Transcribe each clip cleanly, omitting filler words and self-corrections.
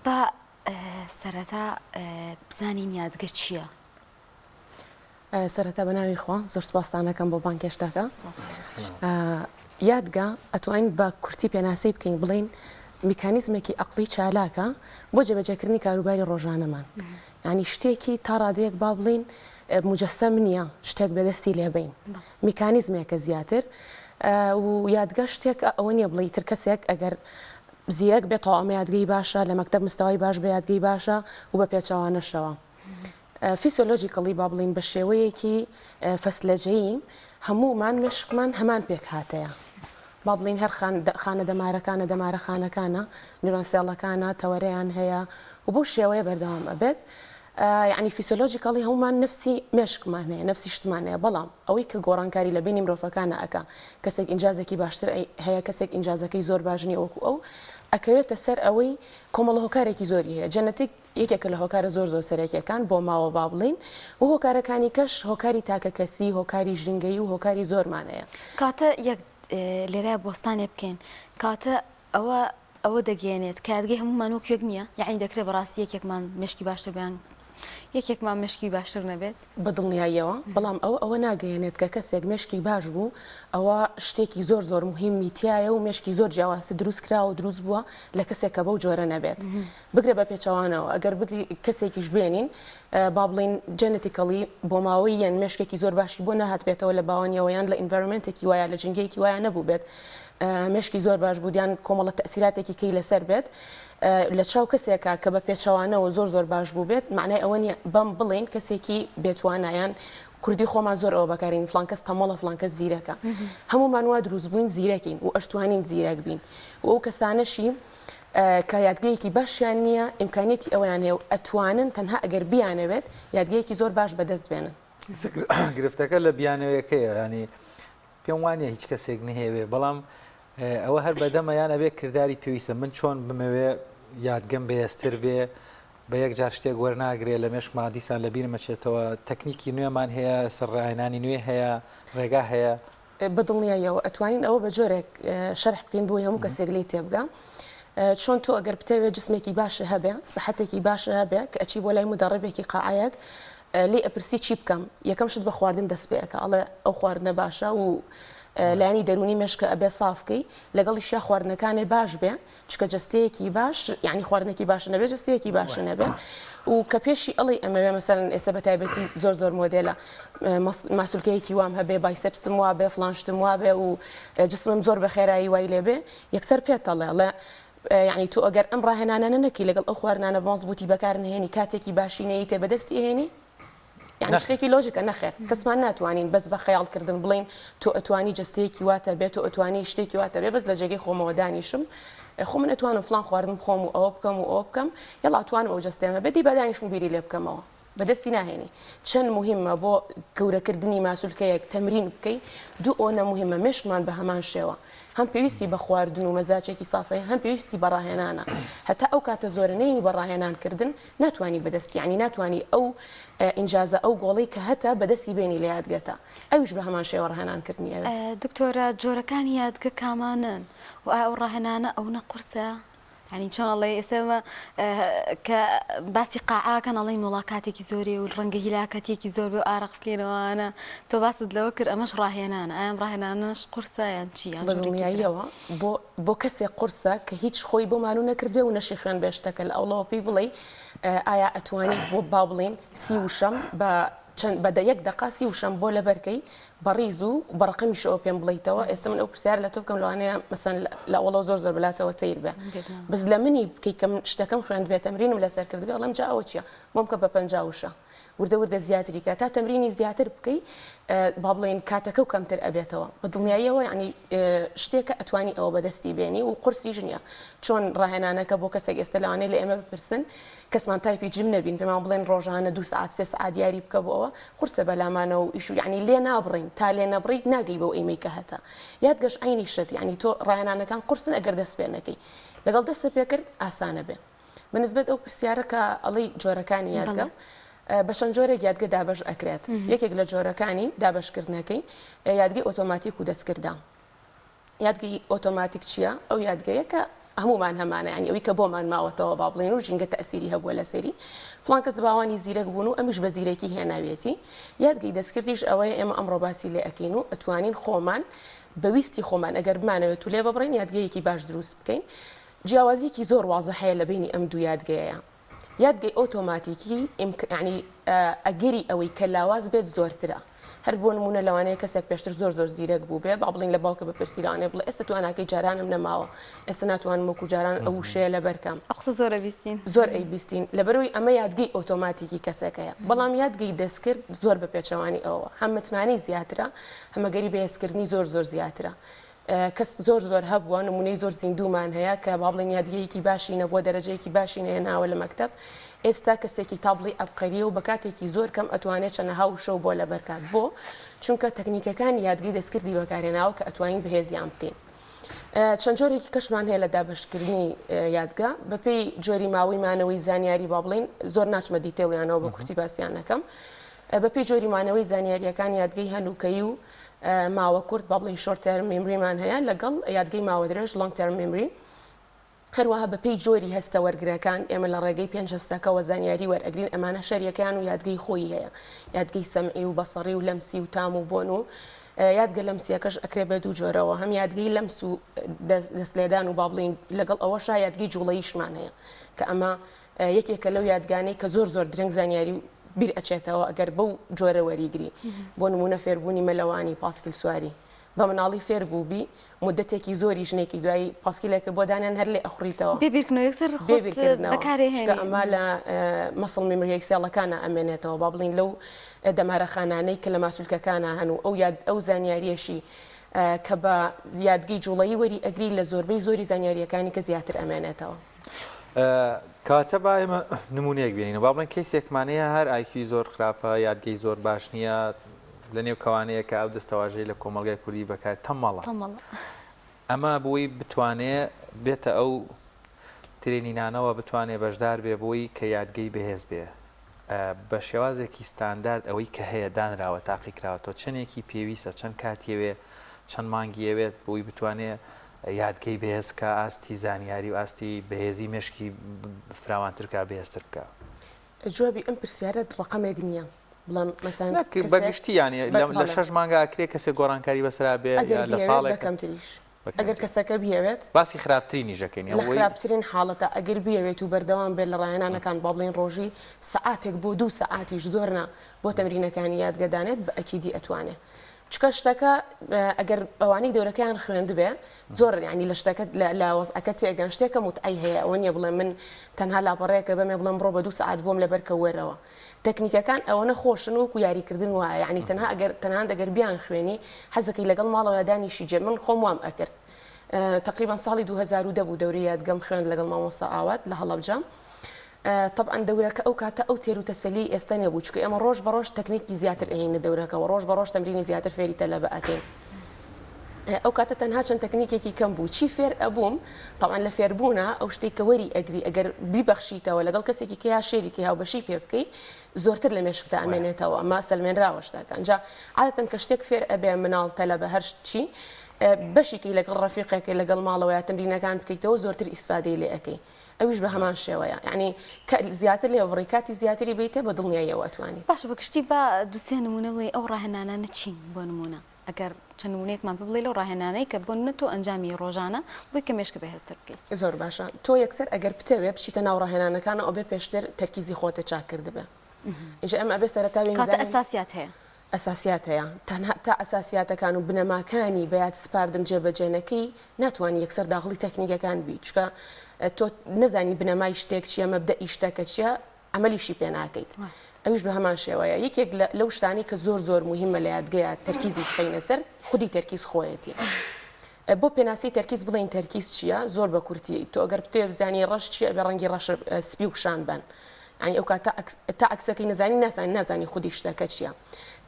با سەرەتا بزانین یادگە چییە؟ سەرەتا بە ناوی خوا زۆر سپاسدانەکەم بۆ بانکێشتەکە. یادگە ئەتوانین بە کورتی پێناسی بکەین بڵین میکانیزمێکی ئەقلی چالاکە بۆ جێبەجێکردنی کاروباری ڕۆژانەمان. ینی شتێکی تا ڕادەیەک با بڵین مجەسەم نییە شتێک بەدەستی لێبین. میکانیزمێکە زیاتر و یادگە شتێک ئەوە نییە بڵی تر کەسێک ئەگەر زیرەک بێتەوە ئەمە یادگەی باشە لە مەکتەب مستەوای باش بە یادگەی باشە و بە پێچەوانەشەوە. فیسیۆلۆجیکەڵی با بڵین بە شێوەیەکی فەسلەجەیی هەموومان مشکمان هەمان پێک هاتەیە. با بڵین هەر خانە دەمارەکانە دەمارە خانەکانە نیرۆنسێڵەکانە تەوەرەیان هەیە و بۆ شێوەیە بەردەوام ئەبێت. یعنی فیسیۆلۆجیکەڵی هەمومان نفسی مێشکمان هەیە نفسی شتمان هەیە بەڵام ئەوەی کە گۆڕانکاری لە بینی مرۆڤەکانە ئەکا کەسێک ئینجازێکی باشتر هەیە کەسێک ئینجازەکەی زۆر باشنی وەکو ئەو ئەکەوێتە سەر ئەوەی کۆمەڵە هۆکارێکی زۆری هەیە جەنەتیک یەکێکە لە هۆکارە زۆر سەرەکیەکان بۆ ماوە با بڵین و هۆکارەکانی کەش هۆکاری تاکە کەسی هۆکاری ژینگەی و هۆکاری زۆرمان هەیە. کاتە یەک لێرە بۆستانێ بکەین کاتە ئەوە دەگەێنێت کە یادگەی هەمومان وەکوێک نییە یعنی دەکرێت بەڕاستی یەکێکمان مشکی باشتر بیان یەکێکمان مشکی باشتر نەبێت بە دڵنیاییەوە بەڵام ئەوە ناگەیەنێت کە کەسێک مشکی باش بوو ئەوە شتێکی زۆر زۆر مهمی تایە و مشکی زۆر جیاوازتر دروست کراوە و دروست بووە لە کەسێک کە بەو جۆرە نەبێت بگرێ بە پێچەوانەوە ئەگەر بگری کەسێکیش بێنین با بڵین جەنێتیکەڵی بۆ ماوەی یان مشکێکی زۆر باشی بۆ نەهات بێتەوە لە باوانیەوە یان لە ئینڤایرۆمنتێکی وایە لە جنگەیەکی وایە نەبوو بێت مشکی زۆر باش بوودیان کۆمەڵە تەسیراتێکی کەی لەسەر بێت لە چاو کەسێکە کە بە پێچەوانەوە زۆر باش بوو بێت معنای ئەوە نیە بەم بڵین کەسێکی بێتوانایان کوردی خۆمان زۆر ئەوە بەکارین فلانکەس تەمەڵە فلانکەس زیرەکە هەمومان وا دروست بووین زیرەکەین و ئەشتوانین زیرەک بین و ئەو کەسانەشی کە یادگەیەکی باشیان نییە ئیمکانێتی ئەویان هەیە و ئەتوانن تەنها ئەگەر بیانەوێت یادگەیەکی زۆر باش بەدەست بێنن. گرفتەکە لە بیانەوەیەکەیە ینی پێم وانە هیچ کەسێک نهێوێ بەڵام ئەوە هەر بەدەمەیان ئەبێ کردداری پێویستە من چۆن بمەوێ یادگەم بەهێزتر بێ بە یەک جار شتێک وەرناگرێت لە مێشما دیسان لە بیر مەچێتەوە تەکنیکی نوێمان هەیە سەرڕاهێنانی نوێ هەیە ڕێگا هەیە بەدڵنیاییەوە ئەتوانین ئەوە بە جۆرێک شەرح بکەین بۆ هەموو کەسێک لی تێبگە چۆن تۆ ئەگەر بتەوێت جسمێکی باشە هەبێ سەحەتێکی باشە هەبێ کە ئەچی بۆ لای مدەڕێبێکی قاعەیەک لێ ئەپرسی چی بکەم یەکەم شت بە خواردن دەست پێەکە ئەڵێ ئەو خواردنە باشە و لایانی دەرونی مێشکە ئەبێ سافکەی لەگەڵیشیا خواردنەکانی باش بێ چکە جستەیەکی باش یعنی خواردنێکی باش نەبێ جستەیەکی باش نەبێ و کە پێشی ئەڵی ئەمەوێ مەسەرەن ئێستا بە تایبەتی زۆر مۆدێلە ماسولکەیەکی وام هەبێ بایسەپسم وا بێ فلانشتم وا بێ و جسمم زۆر بە خێرایی وای لێبێ یەکسەر پێتەڵێ یعنی تو ئەگەر ئەم ڕاهێنانە نەکەی لەگەڵ ئەو خواردنانە مەزبوطی بەکارنهێنی کاتێکی باشی نەیت تێ بەدەستی هێنی يعني شتێکی لۆژیکە نەخێر کەسمان ناتوانین بەس بە خەیاڵکردن بڵین تۆ ئەتوانی جستەیەکی واتە بێت و ئەتوانی شتێکی واتە بێ بەس لە جێگەی خۆمەوە دانیشم خۆ من ئەتوانم فلان خواردن بخۆم و ئەوە بکەم و ئەوە بکەم یەڵا ئەتوانم ئەو جستەیەمە بێتی بەدانیشم بیری لێ بکەمەوە بەدەستی ناهێنی چەند مهمە بۆ گەورەکردنی ماسولکەیەک تەمرین بکەی دوو ئەوە مهمە مێشکمان بە هەمان شێوە هەم پێویستی بە خواردن و مەزاجێکی سافەیە هەم پێویستی بەڕاهێنانە هەتا ئەو کاتە زۆرنەی بەڕاهێنانکردن ناتوانانی بەدەستی ینی ناتوانانی ئەو ئینجازە ئەو گۆڵی کە هەتا بەدەستی بێنی لە یادگەتە ئەوش بە هەمان شێوە ڕاهێنانکردنی دکتۆرە جۆرەکانی یادگە کامانن و ئەو ڕاهێنانە ئەو نەقورسە يعني چۆن ئەڵێ ئێسێمە کە باسی قاعاکەن ئەڵێن وڵا کاتێکی زۆری و ڕەنگە هیلاکەتێکی زۆر بێ و ئارەق بکەینەوەوانە تۆ باست لەوە کرد ئەمەش ڕاهێنانە ئەم ڕاهێنانەش قورسە یان چی بەدڵنیاییەوە بۆ کەسێک قورسە کە هیچ خۆی بۆ مانوو نەکرد بێ و نەشی خوێن بێشتەکە لە ئەوڵەوە پێی بڵێ ئایا ئەتوانی بۆ با بڵێن سی وشەم بە یەک دقاسی وشەم بۆ لە بەرکەی بەڕیز و بەڕقمیشەوە پێم بڵیتەوە ئێستا من ئەو پرسیار لە تۆ بکەم لەوانەیە مەسەن لە ئەوڵە زۆر بلاتەوە سیر بێ بەس لە منی بکەی کەم شتەکەم خوێند بێت تەمرینم لەسەر کرد بێ ئەڵەم جا ئەوە چییە بۆم کە بە 50 وشە وردە زیاتری کە تا تەمرینی زیاتر بکەی با بڵێن کاتەکە و کەمتر ئەبێتەوە بە دڵنیاییەوە ینی شتێکە ئەتوانی ئەوە بەدەستی بێنی و قورسی ژنیە چۆن ڕاهێنانەکە بۆ کەسێک ئێستا لەوانەیە لە ئێمە بپرسن کەسمان تایپی جم نەبین پێمان بڵێن ڕۆژانە 2 ساعت 3 ساعت دیاری بکە بۆەوە قورسە بەلامانە و ئیش ینی لێ نابڕین تا لێ نەبڕیت ناگەی بەو ئیمەی کە هەتا یادگەش عینی شت ینی تۆ ڕاهێنانەکان قورسن ئەگەر دەست پێنەکەی لەگەڵ دەست پێکرد ئاسانە بێ بەنسبەت ئەو پرسیارە کە ئەڵی جۆرەکانی یادگە بە چەند جۆرێک یادگە دابەش ئەکرێت یەکێک لە جۆرەکانی دابشکردنەکەی یادگەی ئۆتۆماتیک و دەستکردان یادگەی ئۆتۆماتیک چییە ئەو یادگەیە کە هەمومان هەمانە ینی ئەوەی کە بۆمان ماوەتەوە با بڵێن و ژینگە تەسیری هەبووە لە سەری فڵان کەس باوانی زیرەک بوون و ئەمیش بە زیرەکی هێناوێتی یادگەی دەستکردیش ئەوەیە ئێمە ئەمڕۆ باسی لێ ئەەکەین و ئەتوانین خۆمان بەویستی خۆمان ئەگەر بمانەوێت و لێ ببڕین یادگەیەکی باش دروست بکەین جیاوازیکی زۆر وازە هەیە لە بینی ئەم دوو یادگەیە یادگەی ئۆتۆماتیکی ینی ئەگەری ئەوەی کە لاواز بێت زۆرترە هەر بۆ نمونە لەوانەیە کەسێک پێشتر زۆر زیرەک بوو بێ با بڵین لە باوکە بە پرسیرانێ بڵێ ئێستا تواناکەی جارانم نەماوە ئێستا ناتوانم وەکو جاران ئەو شەیە لە بەرکەم ئەقسە زۆرە بیستین زۆر ئەی بیستین لەبەرەوەی ئەمە یادگەی ئۆتۆماتیکی کەسەکەیە بەڵام یادگەی دەستکرد زۆر بە پێچەوانی ئەوە هەم متمانی زیاترە هەمەگەری بەهێزکردنی زۆر زیاترە کەس زۆر هەبووە نمونەی زۆر زیندومان هەیە کە با بڵێن یادگەیەکی باشی نەبووە دەرەجەیەکی باشی نێناوە لە مەکتەب ئێستا کەسێکی تابڵی ئەبقەریە و بە کاتێکی زۆر کەم ئەتوانێت چەنە هاو شەو بۆ لە بەرکات بۆ چونکە تەکنیکەکانی یادگەی دەستکردی بەکارێناوە کە ئەتوانین بەهێزیان بکەین چەند جۆرێکی کەشمان هەیە لە دابشکردنی یادگا بەپێی جۆری ماوەی مانەوەی زانیاری با بڵین زۆر ناچمە دیتێڵیانەوە بە کورتی باسییان نەکەم بەپێی جۆری مانەوەی زانیاریەکان یادگەی هەنووکەی و ماوە کورت با بڵین شۆرت تەرم مێمریمان هەیە لەگەڵ یادگەی ماوە درێژ لۆنگ تەرم مێمری هەروەها بەپێی جۆری هەستە وەرگرەکان ئێمە لە ڕێگەی 5 هەستەکەەوە زانیاری وەرئەگرین ئەمانە شەریەکان و یادگەی خۆی هەیە یادگەی سەمعی و بەسەڕی و لەمسی و تام و بۆن و یادگە لەمسیەکەش ئەکرێ بە دوو جۆرەوە هەم یادگەی لەمس و دەستلێدان و با بڵین لەگەڵ ئەوەشا یادگەی جوڵەییشمان هەیە کە ئەمە یەکێکە لەو یادگانەی کە زۆر درنگ زانیاری بیر ئەچێتەوە ئەگەر بەو جۆرە وەریگری بۆ نمونە فێربوونی مەلەوانی پاسکیل سواری بە مناڵی فێر بووبی مدەتێکی زۆری ژنێکی دوایی پاسکیلێکە بۆ دانیان هەر لێ ئەخوریتەوە بێبیرکردنەوە ئەمە لە مەسڵ میمریەکسیاڵەکانە ئەمێنێتەوە با بڵین لەو دەمارەخانانەی کە لە ماسوولکەکانە هەن و ئەو زانیاریەشی کە بە زیادگەی جوڵەیی وەری ئەگری لە زۆربەی زۆری زانیاریەکانی کە زیاتر ئەمێنێتەوە کاتە با ئێمە نمونەیەک بێنین با بڵێن کەسێکمانەیە هەر ئایکی زۆر خراپە یادگەی زۆر باش نییە لە نێو کەوانەیە کە ئەو دەستەواژەی لە کۆمەلگای کوردی بەکار تەمەڵە ئەمە بۆی بتوانێت بێتە ئەو ترێنینانەوە بتوانێت بەشدار بێ بۆی کە یادگەی بەهێز بێ بە شێوازێکی ستاندارد ئەوەی کە هەیە دانراوە تاقی کراوەتەوە چەندێکی پێویستە چەند کاتیەوێ چەند مانگیەوێت بۆی بتوانێت یادگەی بەهێز کە ئاستی زانیاری و ئاستی بەهێزی مشکی فراوانترکە بەهێزتر بکە جوابی ئەم پرسیارە ڕقەمێک نییە بڵام مەسان بەگشتی ینی لە 6 مانگا ئەکرێ کەسێک گۆڕانکاری بەسرا بێ لە ساڵێک کەمتریش ئەگەر کەسەکە بیاوێت باسی خراپترینی ژەکەین لە خراپترین حاڵەتە ئەگەر بیاوێت و بەردەوام بێت لە ڕایەنانەکان با بڵین ڕۆژی سەعاتێک بۆ 2 سەعاتیش زۆرنا بۆ تەمرینەکانی یادگەدانێت بە ئەکیدی ئەتوانێت چکە شتەکە ئەگەر ئەوانەی دەورەکەیان خوێند بێ زۆر ینی لە شتەکە لە وەزعەکە تێگەن شتێکە متعی هەیە ئەوە نیە بڵێ من تەنها لاپەڕەیەکە بەمێ بڵم ڕۆ بە 2 سەعات بۆم لەبەرکە وەرەوە تەکنیکەکان ئەوەنە خۆشن وەکو یاریکردن وایە ینی تەنها ئەگەر بیان خوێنی حەزەکەی لەگەڵ ماڵەوە دانیشی جێ من خۆم وام ئەکرد تقریبا ساڵی 2010 بوو دەوری یادگەم خوێند لەگەڵ مامۆستا ئاوات لە هەڵەبجە طبعا دەورەکە ئەو کاتە ئەو تێر و تەسەلی ئێستا نەبوو چکە ئێمە ڕۆژ بە ڕۆژ تەکنیکی زیاتر ئەهێنە دەورەکەەوە ڕۆژ بە ڕۆژ تەمرینی زیاتر فێری تەلەبە ئەکەین ئەو کاتە تەنها چەند تەکنیکێکی کەم بوو چی فێر ئەبووم طبعا لە فێربوونە ئەو شتێک کە وەری ئەگری ئەگەر بیبەخشیتەوە لەگەڵ کەسێکی کە یا شێریکی هاوبەشی پێ بکەی زۆرتر لە مێشکتا ئەمێنێتەوە ئەمە سەلمێنراوە شتەکە ئەنجا عادەتەن کە شتێک فێر ئەبێ مناڵ تەلەبە هەر چی بەشێکی لەگەڵ ڕەفیقێکی لەگەڵ ماڵەوەیە تەمرینەکان بکەیتەوە زۆرتر ئیسفادەی لێ ئەەکەی ئەویش بە هەمان شێوەیە یعنی زیاتر لێ بڕێکاتی زیاتری بیتە بە دڵنیاییەوە ئەتوانیت باشە بەگشتی بە دووسێ نمونە بڵێ ئەو ڕاهێنانە چین بۆ نمونە ئەگەر چەند نمونەیەکمان پێ بڵێ لەو ڕاهێنانەی کە بۆ نە تۆ ئەنجامی ڕۆژانە بۆی کە مێشکە بەهێزتر بکەیت زۆر باشە تۆ یەکسەر ئەگەر بتەوێ بچیتە ناو ڕاهێنانەکانە ئەو بێ پێشتر تەرکیزی خۆتە چاکرد بێ اینجا ئەمە ئەبێ سەرەتاوی کاتە ئەساسیات هەیە ئەساسیات هەیە تەنها تا ئەساسیاتەکان و بنەماکانی بەیاد سپاردن جێبەجێنەکەی ناتوانانی یەکسەر داخڵی تەکنیکەکان بی چکە تۆ نەزانی بنەمای شتێک چیە مەبدەئی شتەکە چیە ئەمەلیشی پێ ناکەیت ئەویش بە هەمان شێوەیە یەکێک لەو شتانی کە زۆر مهمە لە یادگەیە تەرکیزی بخەینە سەر خودی تەرکیز خۆیەتی بۆ پێناسی تەرکیز بڵین تەرکیز چییە زۆر بە کورتی تۆ ئەگەر بتێ بزانی ڕەش چیە بە ڕەنگی ڕەش سپی و شان بن ینی ئەو کات تا ئەکسەکەی نازانی خودی شتەکە چییە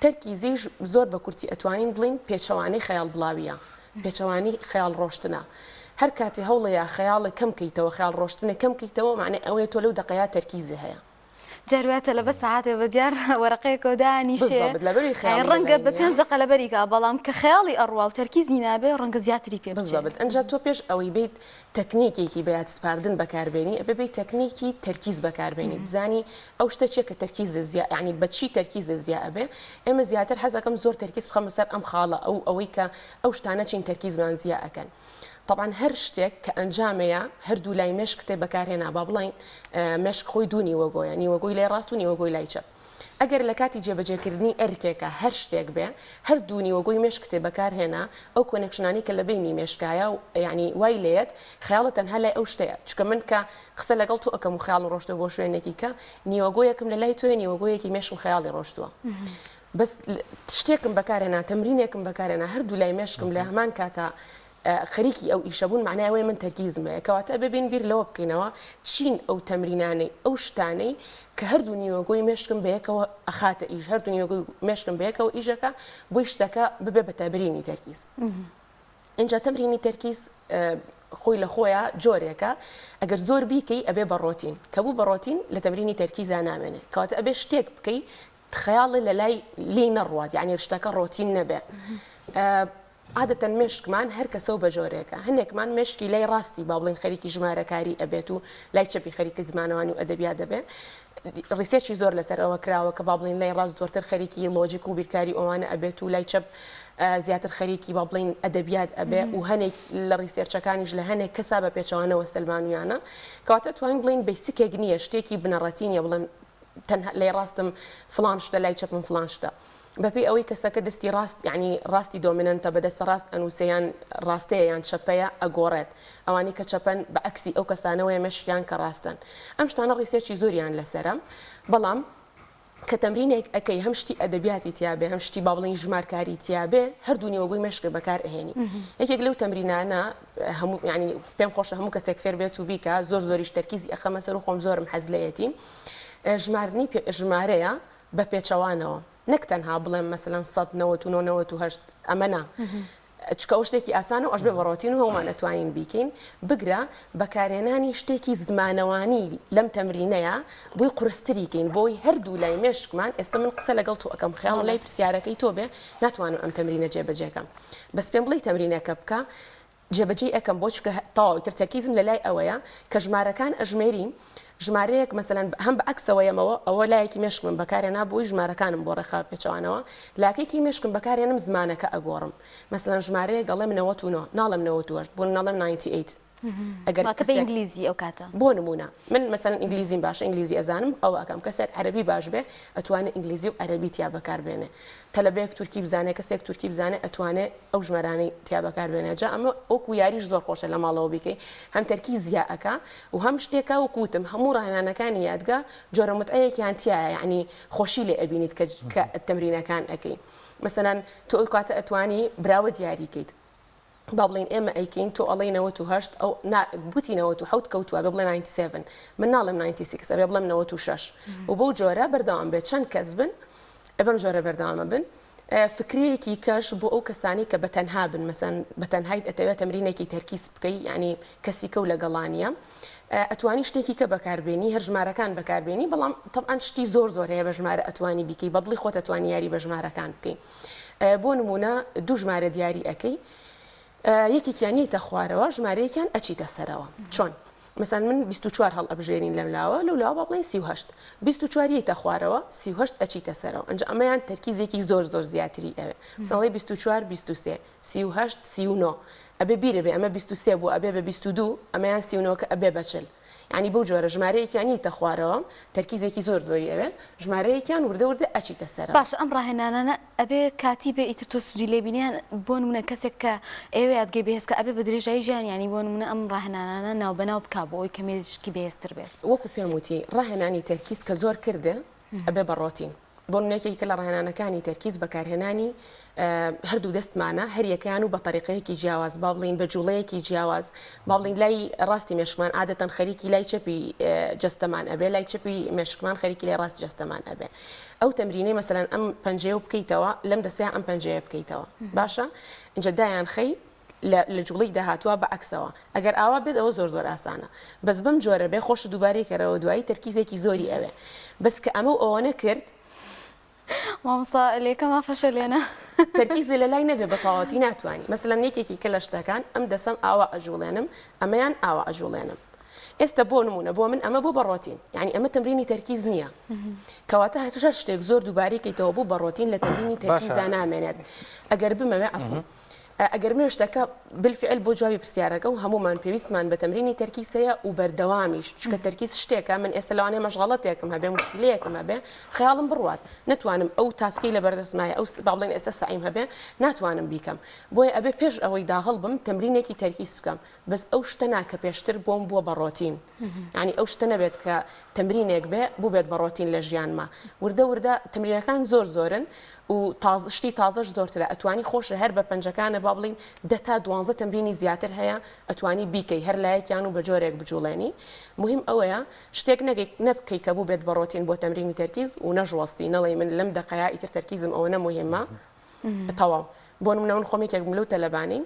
تەرکیزیش زۆر بە کورتی ئەتوانین بڵین پێچەوانی خەیاڵ بڵاویە پێچەوانی خەیاڵ ڕۆشتنە هەر کاتی هەوڵەیە خەیاڵی کەم کەیتەوە خەیاڵ ڕۆشتنە کەم کەیتەوە معنی ئەوەیە تۆ لەو دقەیە تەرکیزی هەیە جارواتە لە بە ساعاتێ بە دیار وەرەقەیەکەوە دانیشێ بالضبط لەبەری خەیاڵی ڕەنگە بە لەلایەنە. 5 دقە لەبەریکە بەڵام کە خەیاڵی ئەڕوا و تەرکیزی نابێ ڕەنگە زیاتری پێ بچێت. بالضبط ئەنجا تۆ پێش ئەوەی بیت تەکنیکێکی بەیاد سپاردن بەکاربێنی ئەبێ بیت تەکنیکی تەرکیز بەکاربێنی بزانی ئەو شتە چیە کە تەرکیز زیاد یعنی بەچی تەرکیز زیاد ئەبێ ئێمە زیاتر حەزەکەم زۆر تەرکیز بخەمە سەر ئەم خاڵە ئەوەی کە ئەو شتانە چین تەرکیزمان زیاد ئەکەن. طبعا هەر شتێک کە ئەنجامەیە هەردوو لای مێشک کتێ بەکارهێنا با بڵین مێشک خۆی دوو نیوەگۆیە نیوەگۆی لای ڕاست و نیوەگۆی لای چەپ. ئەگەر لە کاتی جێبەجێکردنی ئەرکێکە هەر شتێک بێ هەردوو نیوەگۆی مێشک کتێ بەکارهێنا ئەو کۆنێکشنانی کە لە بینی مێشکایە و یعنی وای لێت خەیاڵە تەنها لای ئەو شتەیە چکە من کە قسە لەگەڵ تو ئەەکەم و خەیاڵ ڕۆشتوە بۆ شوێنێکی کە نیوەگۆیەکم لە لای توێ نیوەگۆیەکی مێشکم خەیاڵی ڕۆشتووە. بەس شتێکم بەکارهێنا تەمرینێکم بەکارهێنا هەردوو لای مێشکم لە هەمان کاتە خەریکی ئەو ئیشەبوون معناوی من تەرکیزمەیە کەواتە ببین بیر لەوە بکەینەوە چین ئەو تەمرینانەی ئەو شتانەی کە هەردوو نیوەگۆی مێشکم بەیەکەوە ئەخاتە ئیش هەردوو نیوەگۆی مێشکم بەیەکەوە ئیژەکە بۆی شتەکە ببێ بە تەمرینی تەرکیز. اینجا تەمرینی تەرکیز خۆی لە خۆیە جۆرێکە ئەگەر زۆر بیکەی ئەبێ بە ڕۆتین کە بوو بە ڕۆتین لە تەمرینی تەرکیزا نامێنێ کەواتە ئەبێ شتێک بکەی خەیاڵی لە لای لی نەڕوات یعنی شتەکە ڕۆتین نەبێ. عادەتەن مێشکمان هەر کەسە و بە جۆرێکە هەندێکمان مێشکی لای ڕاستی با بڵین خەریکی ژمارەکاری ئەبێت و لای چەپی خەریکی زمانەوانی و ئەدەبیات دەبێت ڕیسێرچی زۆر لەسەرەوە کراوە کە با بڵین لای ڕاست زۆرتر خەریکی لۆجیک و بیرکاری ئەوانە ئەبێت و لای چەپ زیاتر خەریکی با بڵین ئەدەبیات ئەبێ و هەنێک لە ڕیسێرچەکانیش لە هەنێک کەسا بە پێچەوانەوە سلمانویانە کەواتە توانین بڵین بیسیکێک نییە شتێکی بنەڕەتینە بڵێن تەنها لای ڕاستم فلان شتە لای چەپم فلان شتە. بەپی ئەوەی کەسەکە دەستی ڕاست یعنی ڕاستی دۆمینەنتە بەدەستە ڕاست ئەنووسیان ڕاستەیە یان چەپەیە ئەگۆڕێت ئەوانی کە چەپەن بە ئەکسی ئەو کەسانەوەی مەشیان کە ڕاستن ئەم شتانە ڕیسێرچی زۆریان لەسەرە بەڵام کە تەمرینێک ئەەکەی هەم شتی ئەدەبیاتی تیابێ هەم شتی با بڵین ژمارکاری تیابێ هەردوو نیوەگوی مەشک بەکار ئەهێنی یەکێک لەو تەمرینانە هەموو ینی پێم خۆشە هەموو کەسێک فێر بێت و بیکە زۆریش تەرکیزی ئەخەمە سەر و خۆم زۆرم حەز لەیەتی ژمارنی ژمارەیە بە پێچەوانەوە نەک تەنها بڵێم مەسەلەن 1998 ئەمەنا چکە ئەو شتێکی ئاسان و ئەش بێ بەڕۆتین و هەومان ئەتوانین بیکەین بگرە بەکارهێنانی شتێکی زمانەوانی لەم تەمرینەیە بۆی قورستریکەین بۆی هەردوو لای مێشکمان ئێستا من قسە لەگەڵ تۆ ئەەکەم خەیاڵ لای پرسیارەکەی تۆ بێ ناتوانم ئەم تەمرینە جێبەجێکەم بەس پێم بڵێ تەمرینەکە بکە جێبەجێ ئەەکەم بۆ چکە تەواوی تر تەرکیزم لە لای ئەوەیە کە ژمارەکان ئەژمێریم ژمارەیەک مەسەلەن هەم بە ئەکسەوەیەمەوە ئەوە لایەکی مێشکم بەکارێنا بۆی ژمارەکانم بۆ ڕێخا پێچەوانەوە لاکێکی مێشکم بەکارێنم زمانەکە ئەگۆڕم مەسەلەن ژمارەیە گەڵێم 99 ناڵم 98 بۆ ناڵم 98 ئەگەر بە ئینگلیزی ئەو کاتە بۆ نمونە من مەسەلەن ئینگلیزیم باشە ئینگلیزی ئەزانم ئەو ئەەکەم کەسێک عەربی باش بێ ئەتوانێت ئینگلیزی و عەربی تیا بەکاربێنێ تەلەبەیەک تورکی بزانێ کەسێک تورکی بزانێ ئەتوانێت ئەو ژمارانەی تیا بەکاربێنێ جا ئەمە ئەوکو یاریش زۆر خۆشە لە ماڵەوە بیکەی هەم تەرکی زیائەکە و هەم شتێکە و کوتم هەموو ڕاهێنانەکانی یادگا جۆرە متعەیەکیان تایە یعنی خۆشی لێ ئەبینیت کە تەمرینەکان ئەەکەی مەسەلەن تۆ ئەو کاتە ئەتوانی براوە دیاریکەیت با بڵین ئێمە ئەیکەین تۆ ئەڵێ 98 ئەو گوتی 97 کەوتووە بێ بڵێ 97 من ناڵم 96 ئەبێ بڵێم 96 و بەو جۆرە بەردەوام بێت چەند کەس بن بەم جۆرە بەردەوامە بن فکرەیەکی کەش بۆ ئەو کەسانی کە بەتەنها بن مەسەن بەتەنهایت ئەتەوێت تەمرینێکی تەرکیز بکەی ینی کەسی کە و لەگەڵانیە ئەتوانی شتێکی کە بەکاربێنی هەر ژمارەکان بەکاربێنی بەڵام طبعاً شتی زۆر هەیە بە ژمارە ئەتوانی بیکەی بەدڵی خۆت ئەتوانی یاری بە ژمارەکان بکەی بۆ نمونە دوو ژمارە دیاری ئەەکەی یەکێکیانیتە خوارەوە ژمارەیەکیان ئەچیتە سەرەوە چۆن مثلا من 24 هەڵ ئەبژێرین لەم لاوە لەو لاوە با بڵێن 38 24 یەتە خوارەوە 38 ئەچیتە سەرەوە ئەنجا ئەمەیان تەرکیزێکی زۆر زیاتری ئەوێ سەڵی 24 23 38 39 ئەبێ بیرە بێ ئەمە 23 بوو ئەبێ بە 22 ئەمەیان 39 کە ئەبێ بەچل ینی بەو جۆرە ژمارەیەکیانی تە خوارەوە تەرکیزێکی زۆری ئەوێ ژمارەیەکیان وردە ئەچیتە سەر باش ئەم ڕاهێنانانە ئەبێ کاتی بێ ئیتر تۆ سوودی لێبینیان بۆ نمونە کەسێک کە ئێوە یادگەی بەهێزکە ئەبێ بە درێژایی ژیان ینی بۆ نمونە ئەم ڕاهێنانانە ناوبەناو بکا بۆ ئەوی کە مێزشکی بەهێزتر بێت وەکو پێم وتی ڕاهێنانی تەرکیز کە زۆر کردە ئەبێ بە ڕۆتین بۆ نمونەیەکی کە لە ڕاهێنانەکانی تەرکیز بەکارهێنانی هەردوو دەستمانە هەریەکەیان و بە طریقەیەکی جیاواز با بڵین بە جوڵەیەکی جیاواز با بڵین لای ڕاستی مێشکمان عادەتەن خەریکی لای چەپی جەستەمان ئەبێ لای چەپی مێشکمان خەریکی لای ڕاست جەستەمان ئەبێ ئەو تەمرینەی مەسەلەن ئەم پەنجەیە و بکەیتەوە لەم دەستەیە ئەم پەنجەیە بکەیتەوە باشە اینجا دایان خەی لە جوڵی داهاتوە بە عکسەوە ئەگەر ئاوا بێت ئەوە زۆر زۆر ئاسانە بەس بەم جۆرە بێ خۆش دووبارەی کەرەوە دوایی تەرکیزێکی زۆری ئەوێ بەس کە ئەمە ئەوەنە کرد مامۆستا لێکەما فەشەلێنە تەرکیزی لە لای نەبێ بەتەواوەتی ناتوانانی مەسەلەن یەکێکی کە لە شتەکان ئەم دەسەم ئاوا ئەژوڵێنم ئەمەیان ئاوا ئەژوڵێنم ئێستا بۆ نمونە بۆ من ئەمە بۆ بەڕۆتین یعنی ئەمە تەمرینی تەرکیز نییە کەواتە هەر شتێک زۆر دووبارەی کەیتەوە بوو بەڕۆتین لە تەمرینی تەرکیزە نامێنێت ئەگەر بمەوێ عەفو ئەگەر من شتەکە بالفعل بۆ جوابی پرسیارەکە و هەمومان پێویستمان بە تەمرینی تەرکیز هەیە و بەردەوامیش چکە تەرکیز شتێکە من ئێستا لەوانەیە مەشغەڵەتێکم هەبێ مشکلەیەکم هەبێ خەیاڵم بڕوات نتوانم ئەو تاسکەی لە بەردەستمایە ئەو با بڵێن ئێستا سعیم هەبێ ناتوانم بیکەم بۆیە ئەبێ پێش ئەوەی داهەڵ بم تەمرینێکی تەرکیز بکەم بەس ئەو شتە ناکە پێشتر بۆم بووە بەڕۆتین یعنی ئەو شتە نەبێت کە تەمرینێک بێ بوو بێت بەڕۆتین لە ژیانما وردە وردە تەمرینەکان زۆرن و شتی تازەش زۆرترە ئەتوانی خۆشە هەر بە پەنجەکانە با بڵین 10 تا 12 تەمرینی زیاتر هەیە ئەتوانی بیکەی هەر لایەکیان و بە جۆرێک بجوڵێنی مهم ئەوەیە شتێک نەبکەی کە بوو بێت بەڕۆتین بۆ تەمرینی تەرکیز و نەژوەستی نەڵێ من لەم دقەیە ئیتر تەرکیزم ئەوە نەمهمە تەواو بۆ نمونە من خۆمێکێک لەو تەلەبانی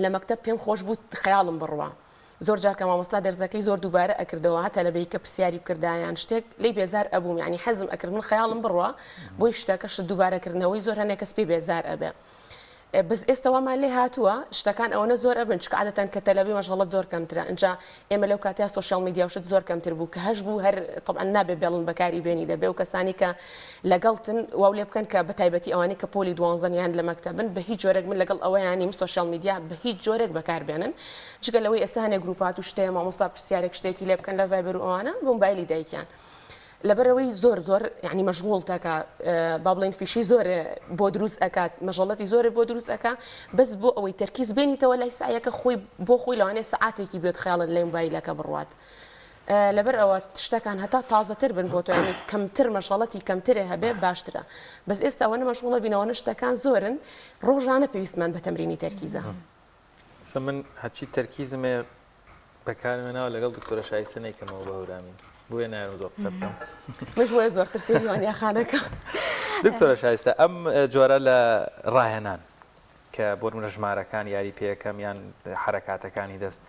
لە مەکتەب پێم خۆش بوو خەیاڵم بڕوا زۆر جار کە مامۆستا دەرزەکەی زۆر دووبارە ئەکردەوە هەتا لەبەی کە پرسیاری بکردایان شتێک لی بێزار ئەبووم یعنی حەزم ئەکرد من خەیاڵم بڕوا بۆی شتەکە شت دووبارەکردنەوەی زۆر هەنێک کەس پێی بێزار ئەبێ بەس ئێستا وامان لێ هاتووە شتەکان ئەوەنە زۆر ئەبن چکە عادەتەن کە تەلەبی مەشغەڵەت زۆر کەمترە ئەنجا ئێمە لەو کاتیا سوشیال میدیا وشت زۆر کەمتر بوو کە هەش بوو هەر طبعا نابێ بێڵن بەکاری بێنی دەبێ و کەسانی کە لەگەڵتن واو لێ بکەن کە بەتایبەتی ئەوانەی کە پۆلی دوانزەنیان لە مەکتەبن بە هیچ جۆرێک من لەگەڵ ئەوەیانیم سوشیال میدیا بە هیچ جۆرێک بەکاربێنن جگە لەوەی ئێستا هەنێک گروپات و شتەیە مامۆستا پرسیارێک شتێکی لێ بکەن لە ڤایبەر و ئەوانە بۆ مۆبایلی دایکیان لەبەرەوەی زۆر یعنی مەشغوڵ تاکە با بڵین فیشی زۆرە بۆ دروست ئەکات مەژەڵەتی زۆرە بۆ دروست ئەکا بەس بۆ ئەوەی تەرکیز بێنیتەوە لای سعیەکە خۆی بۆ خۆی لەوانێ سەعاتێکی بێت خەیاڵت لای مۆبایلەکە بڕوات لەبەر ئەوە شتەکان هەتا تازەتر بن بۆ تۆ ینی کەمتر مەشغەڵەتی کەمترێ هەبێ باشترە بەس ئێستا ئەوەنە مەشغوڵە بینەوەنە شتەکان زۆرن ڕۆژانە پێویستمان بە تەمرینی تەرکیزە من هەچی تەرکیزمێ بەکارمێناوە لەگەڵ دکتۆرە شایستە نەیکەمەوە بە هەورامین بۆیە نایەوە زۆر قسە بکەم مش بۆیە زۆرتر سێری وانیاخانەکە دکتۆرە شایستە ئەم جۆرە لە ڕاهێنان کە بۆ منە ژمارەکان یاری پێەکەم یان حرەکاتەکانی دەست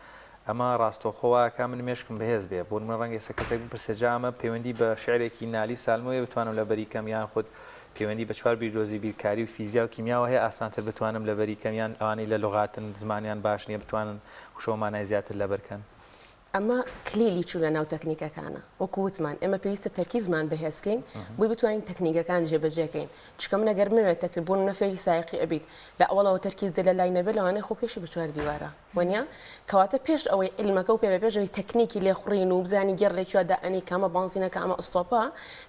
ئەمە ڕاستۆخۆوەکە من مێشکم بەهێز بێ بۆ من ڕەنگە ئێستا کەسێک پرسێجامە پەیوەندی بە شعرێکی نالی سالمۆیە بتوانم لە بەریکەم یان خودت پەیوەندی بە چوار بیردۆزی بیرکاری و فیزیا و کیمیاوە هەیە ئاسانتر بتوانم لە بەریکەم یان ئەوانەی لە لغاتن زمانیان باش نییە بتوانن خوشەوەمانای زیاتر لەبەرکەن ئەمە کلیلی چوو لە ناو تەکنیکەکانە وەکووتمان ئێمە پێویستە تەرکیزمان بەهێزکەین بۆی بتوانین تەکنیکەکان جێبەجێکەین چکە من ئەگەر بمێت تەکربوون نەفێری سایقی ئەبیت لە ئەوڵەوە تەرکیز لە لای نەبێت لەوانەیە خۆ پێشی بە چوار دیوارە وەنیا کەواتە پێش ئەوەی علمەکە و پێ پێشەوەی تەکنیکی لێخڕین و بزانی گەڕ لێکوە دائنی کامە بانزینەکە ئەمە ئۆستۆپا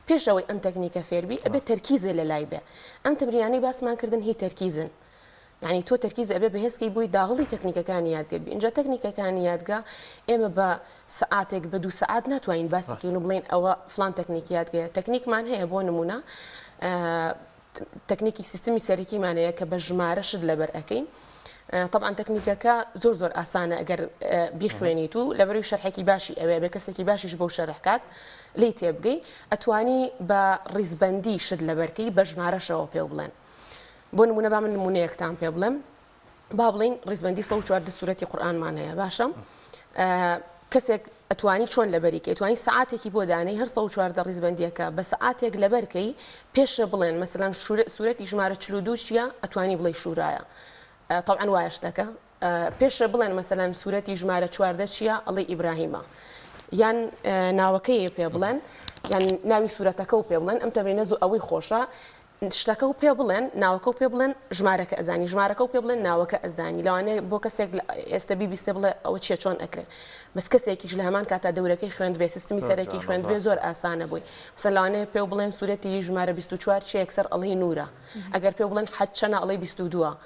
پێش ئەوەی ئەم تەکنیکە فێربی ئەبێت تەرکیزێ لە لای بێ ئەم تەمرینانەی باسمان کردن هی تەرکیزن يعني تۆ تەرکیز ئەبێ بەهێزکەی بووی داغڵی تەکنیکەکانی یادگەبی اینجا تەکنیکەکانی یادگا ئێمە بە سەعاتێک بە 2 سەعات ناتوانین باسیکەین و بڵێن ئەوە فلان تەکنیکی یادگەیە تەکنیکمان هەیە بۆ نمونە تەکنیکی سیستمی سەرەکیمانەیە کە بە ژمارە شت لەبەر ئەەکەین طبعا تەکنیکەکە زۆر ئاسانە ئەگەر بیخوێنیت و لەبەروی شەرحێکی باشی ئەوێ بە کەسێکی باشیش بۆ شەرحکات لی تێبگەی ئەتوانی بە ڕیزبەندی شت لەبەرکەی بە ژمارەشەوە پێ بڵێن بۆ نمونە با من نمونەیەکتان پێ بڵێم با بڵین ڕیزبەندی 114 سوورەتی قورئانمان هەیە باشە کەسێک ئەتوانی چۆن لەبەریکە ئەتوانی سەعاتێکی بۆ دانەی هەر 114 ڕیزبەندیەکە بە سەعاتێک لەبەرکەی پێشە بڵێن مەسەلەن سوورەتی ژمارە 42 چییە ئەتوانی بڵێ شورایە طبعا وایە شتەکە پێشە بڵێن مەسەلەن سوورەتی ژمارە 14 چییە ئەڵێ ئیبراهیمە یان ناوەکەی پێ بڵێن یان ناوی سوورەتەکە و پێ بڵێن ئەم تەمرینە زوو ئەوەی خۆشە شتەکە و پێ بڵێن ناوەکە و پێ بڵێن ژمارەکە ئەزانی ژمارەکە و پێ بڵێن ناوەکە ئەزانی لەوانەیە بۆ کەسێک ئێستا بیستە بڵێ ئەوە چیە چۆن ئەکرێ بەس کەسێکیش لە هەمان کاتا دەورەکەی خوێند بێ سیستمی سەرەکی خوێند بێ زۆر ئاسانە بووی مثلا لەوانەیە پێ بڵێن سوورەتی ژمارە 24 چی یەکسەر ئەڵێ نورە ئەگەر پێ بڵێن حەج چەنە ئەڵێ 22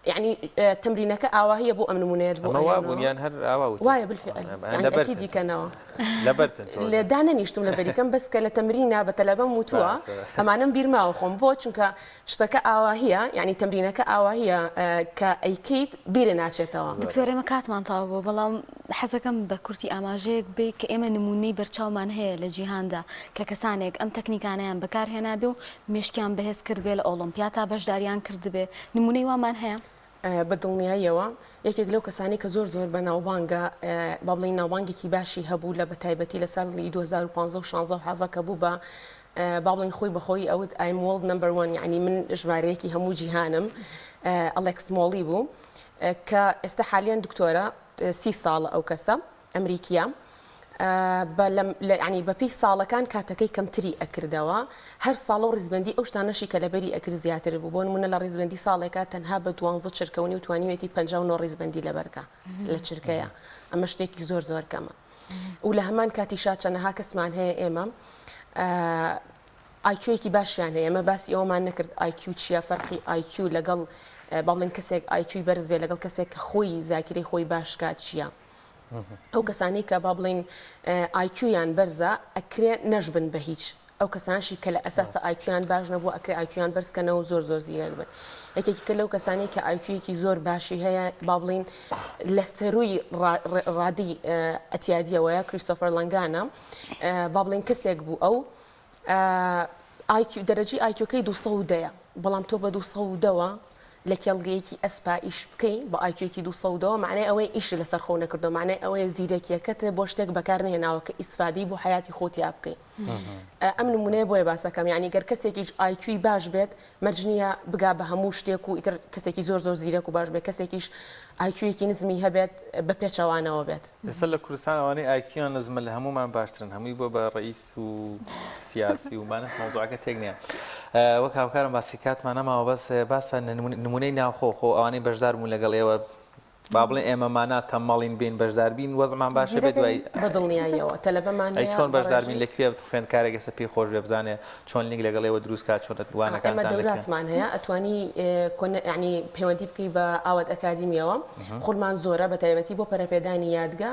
يعني تمرينك آواهية بو أمن منير بو أيام هر آواه وايا بالفعل يعني أكيد كانوا لبرتن لدانا نيشتم لبريكم بس كلا تمرينة بتلابا موتوا أما أنا بير ما أخون بو چونك اشتكى آواهية يعني تمرينك آواهية كأيكيد بيرنا تشتوا دكتورة ما كات من طابو بلام حزكم بكرتي أماجيك بك إما نموني برچاو من هي لجيهاندا ككسانك أم تكنيكانيان بكار هنا بيو مشكيان بهس كربيل أولمبياتا باش داريان كردبه نموني ومان هي بە دڵنیاییەوە یەکێک لەو کەسانی کە زۆر بە ناوبانگە با بڵین ناوبانگێکی باشی هەبوو لە بەتایبەتی لە ساڵی 2015 و 16 کە بوو بە با بڵین خۆی بەخۆی ئەوت I'm world number one یعنی من ژمارەیەکی هەموو جیهانم ئەلێکس مۆلی بوو کە ئێستا حالیان دکتۆرە 30 ساڵ ئەو کەسە ئەمریکیە ینی بەپی ساڵەکان کاتەکەی کەمتری ئەکردەوە هەر ساڵە و ڕیزبندی ئەو شتانەشی کە لەبەری ئەکرد زیاتر بوو بۆ نمونە لە ڕیزبندی ساڵێکە تەنها بە 12 چرکەونی و توانیوێتی 59 ڕیزبندی لەبەرگە لە چرکەیە ئەمە شتێکی زۆر کەمە و لە هەمان کاتیشا چەندەها کەسمان هەیە ئێمە IQ-یەکی باشیان هەیە ئەمە باسی ئەومان نەکرد IQ چییە فەرقی IQ لەگەڵ با بڵین کەسێک IQ بەرز بێ لەگەڵ کەسێک کە خۆی زاکری خۆی باشکات چییە ئەو کەسانی کە با بڵین IQ-یان بەرزە ئەکرێ نەژبن بە هیچ ئەو کەسانشی کە لە ئەساسە IQ-یان باش نەبوو ئەکرێ IQ-یان بەرزکەنەوە زۆر زیرەک بن یەکێکی کە لەو کەسانی کە IQ-یەکی زۆر باشی هەیە با بڵین لە سەرووی ڕادی ئەتیادیەوەیە کریستۆفەر لەنگانە با بڵین کەسێک بوو ئەو دەرەجی IQ-کەی 200ە بەڵام تۆ بە 200ەوە لە کێڵگەیەکی ئەسپا ئیش بکەین بە IQ-یەکی 200ەوە معنای ئەوەی ئیش لەسەر خۆ نەکردو معنای ئەوەیە زیرەکیەکەت بۆ شتێک بەکارنهێناوە کە ئیسفادی بۆ حیاتی خۆتیا بکەین ئەم نمونەیە بۆیە باسەکەم یعنی گەر کەسێکیش IQ-ی باش بێت مەرجنیە بگا بە هەموو شتێک و ئیتر کەسێکی زۆر زیرەک و باش بێت کەسێکیش IQ-یەکی نزمی هەبێت بە پێچەوانەوە بێت لەسەر لە کوردستان ئەوانەی IQ-یان نزمە لە هەمومان باشترن هەمووی بۆ بە ڕئیس و سیاسی ومانە مۆزوعەکە تێک نییە وەک هاوکارم باسی کاتمان نەماوە بەس باسان نمونەی ناوخۆ ئەوانەی بەشدار بوون لەگەڵ ئێوە با بڵێن ئێمەمانە تەمەڵین بین بەشدار بین وەزمان باشە بێت دوای بەدڵنیاییەوە تەلەبەمان چۆن بەشدار بین لەکوێ خوێندکارێک ئێستا پێی خۆش بێ بزانێ چۆن لینک لەگەڵ ئێوە دروست کات چۆن توانەکان ئەمە دەوراتمان هەیە ئەتوانی ینی پەیوەندی بکەی بە ئاوات ئەکادیمیەوە خۆمان زۆرە بە تایبەتی بۆ پەرەپێدانی یادگا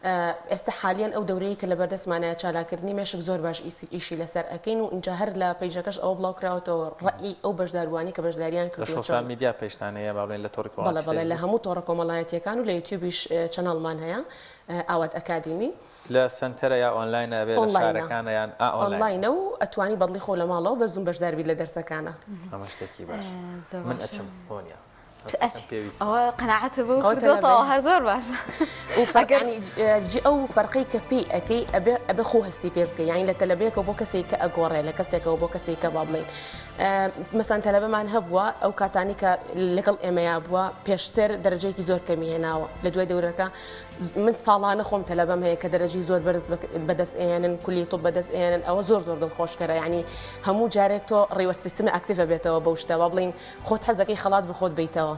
ئێستا حالیان ئەو دەورەیە کە لە بەردەستمانەیە چالاکردنی مێشک زۆر باش ئیشی لەسەر ئەەکەین و اینجا هەر لە پەیژەکەش ئەوە بڵاوکراوەتەوە ڕئی ئەو بەشداروانی کە بەشداریان کرد لە سوشال میدیا پێشتانەیە با بڵێن لە تۆڕی کۆمەڵایەتی بەڵێ لە هەموو تۆڕە کۆمەڵایەتیەکان و لە یوتیوبیش چەنەڵمان هەیە ئاوات ئەکادیمی لە سنتەرە یا ئۆنلاینە بێت لە شارەکانە یان ئۆنلاینە و ئەتوانی بەدڵی خۆ لە ماڵەوە بە زوم بەشداربی لە دەرسەکانە ئەمە شتێکی باش من ئەچم بۆنیە ئەوە قەناعەتە بۆ کردوتەوە هەر زۆر باشە ئەو فەرقی کە پێی ئەەکەی ئەبێ خۆ هەستی پێ بکەی یانی لە تەلەبەیەکە بۆ کەسێک کە ئەگۆڕێ لە کەسێکەوە بۆ کەسێک کە با بڵێن مەسان تەلەبەمان هەبووە ئەو کاتانی کە لەگەڵ ئێمەیا بووە پێشتر دەرەجەیەکی زۆر کەمی هێناوە لە دوای دەورەکە من ساڵانە خۆم تەلەبەم هەیە کە دەرەجی زۆر بەرز بەدەست ئێنن کولی تۆ بەدەست ئێنن ئەوە زۆر دڵخۆشکەرە ینی هەموو جارێک تۆ ڕێوە سیستمی ئاکتیڤە بێتەوە بەو شتە با بڵین خۆت حەزەکەی خەڵات بخۆت بیتەوە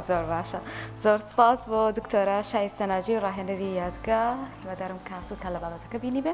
زۆر باشە زۆر سپاس بۆ دکتۆرە شایستە ناجی ڕاهێنەری یادگا هیوادارم کاس و تەلەبابەتەکە بینی بێ